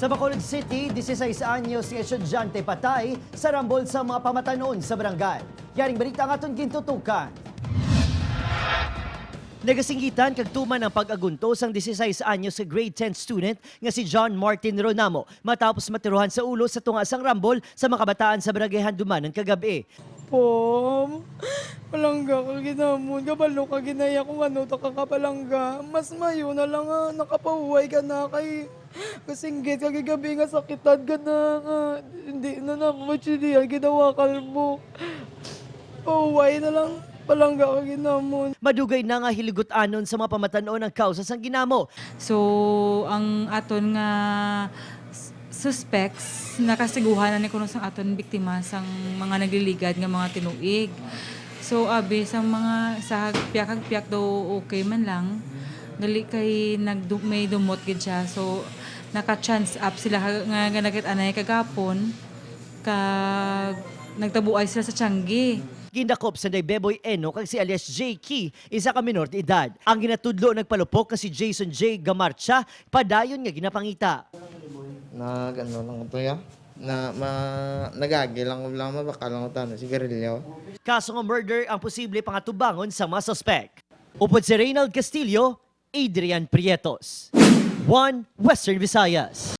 Sa Bacolod City, 16 anyos nga estudyante patay sa rambol sa mga pamatanon sa barangay. Yaring balita nga itong gintutukan. Nagasinggitan kag tuman ang pag-agunto sang 16 anyos sa grade 10 student nga si John Martin Ronamo matapos matiruhan sa ulo sa tunga sang rambol sa mga kabataan sa barangay Handumanan kagabi. Pom, palangga ka ginamon, kabalo ka ginaya kung ano to kakapalangga. Mas mayo na lang nakapahuway ka na kay kasinggit kagigabi nga sakitan ka na nga. Hindi na namatsyilihan, ginawa kalbo. Pahuway na lang, palangga ka ginamon. Madugay na nga hiligot anon sa mga pamatanon ang kausa sang ginamo. So, ang aton nga suspects nakasiguhan na ni kuno sang aton biktima sang mga nagliligad nga mga tinuig. So, abi sang mga sa piyak daw okay man lang. Dali kay may dumot gid siya. So, naka-chance up sila nga nakit-anay kagapon kag nagtabuay sila sa Tiangge. Gindakop sa Beboy Eno kag si alias J. isa ka minor de edad. Ang ginatudlo nagpalupok nga si Jason J. Gamarcha, padayon nga ginapangita. Ano lang ito ya? Nagagi lang baka lang ito, sigarilyo. Kaso nga murder ang posible pangatubangon sa mga suspect. Upod si Reynald Castillo, Adrian Prietos. 1 Western Visayas.